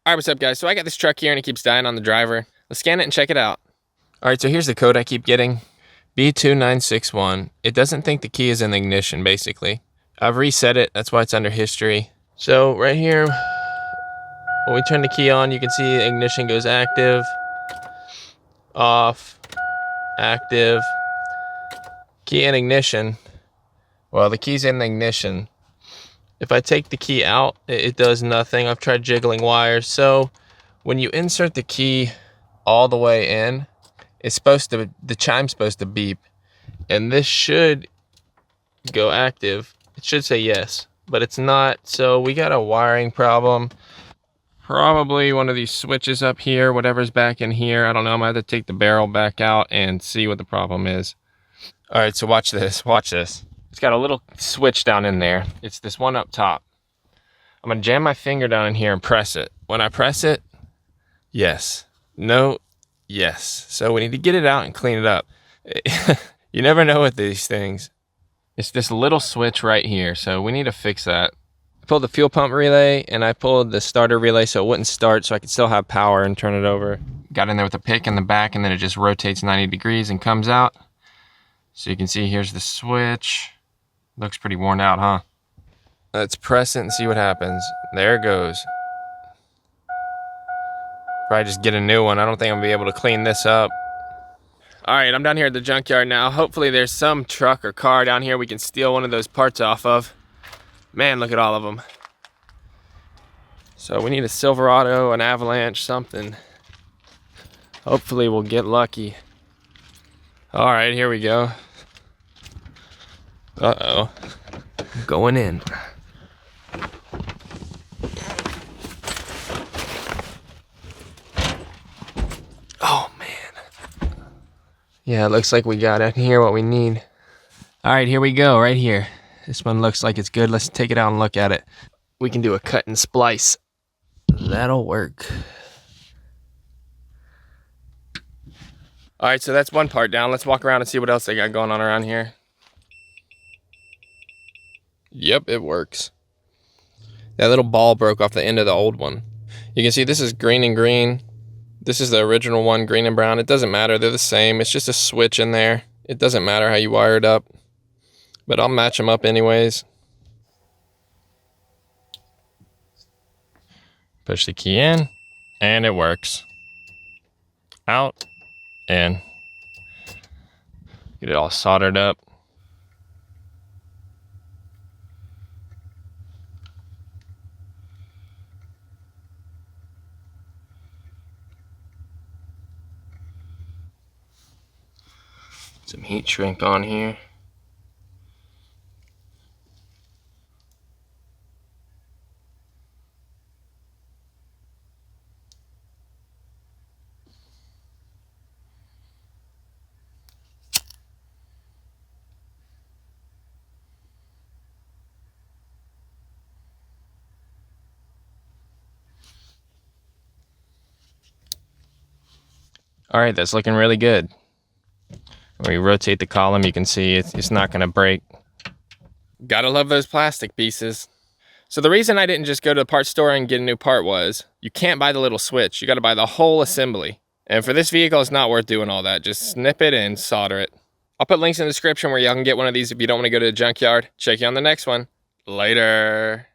All right, what's up, guys? So I got this truck here and it keeps dying on the driver. Let's scan it and check it out. All right, so here's the code I keep getting. B2961. It doesn't think the key is in the ignition, basically. I've reset it. That's why it's under history. So right here, when we turn the key on, you can see the ignition goes active, off, active. Key in ignition. Well, the key's in the ignition. If I take the key out, it does nothing. I've tried jiggling wires. So when you insert the key all the way in, the chime's supposed to beep. And this should go active. It should say yes, but it's not. So we got a wiring problem. Probably one of these switches up here, whatever's back in here. I don't know. I'm gonna have to take the barrel back out and see what the problem is. All right, so watch this, watch this. It's got a little switch down in there. It's this one up top. I'm gonna jam my finger down in here and press it. When I press it, yes, no, yes. So we need to get it out and clean it up. You never know with these things. It's this little switch right here, so we need to fix that. I pulled the fuel pump relay and I pulled the starter relay so it wouldn't start, so I could still have power and turn it over. Got in there with a pick in the back and then it just rotates 90 degrees and comes out. So you can see here's the switch. Looks pretty worn out, huh? Let's press it and see what happens. There it goes. Probably just get a new one. I don't think I'm gonna be able to clean this up. All right, I'm down here at the junkyard now. Hopefully there's some truck or car down here we can steal one of those parts off of. Man, look at all of them. So we need a Silverado, an Avalanche, something. Hopefully we'll get lucky. All right, here we go. Uh-oh. Going in. Oh, man. Yeah, it looks like we got in here what we need. All right, here we go, right here. This one looks like it's good. Let's take it out and look at it. We can do a cut and splice. That'll work. All right, so that's one part down. Let's walk around and see what else they got going on around here. Yep, it works. That little ball broke off the end of the old one. You can see this is green and green. This is the original one, green and brown. It doesn't matter, they're the same. It's just a switch in there. It doesn't matter how you wire it up, but I'll match them up anyways. Push the key in, and it works. Out, in. Get it all soldered up. Some heat shrink on here. All right, that's looking really good. When we rotate the column, you can see it's not gonna break. Gotta love those plastic pieces. So the reason I didn't just go to the parts store and get a new part was, you can't buy the little switch. You gotta buy the whole assembly. And for this vehicle, it's not worth doing all that. Just snip it and solder it. I'll put links in the description where y'all can get one of these if you don't wanna go to the junkyard. Check you on the next one. Later.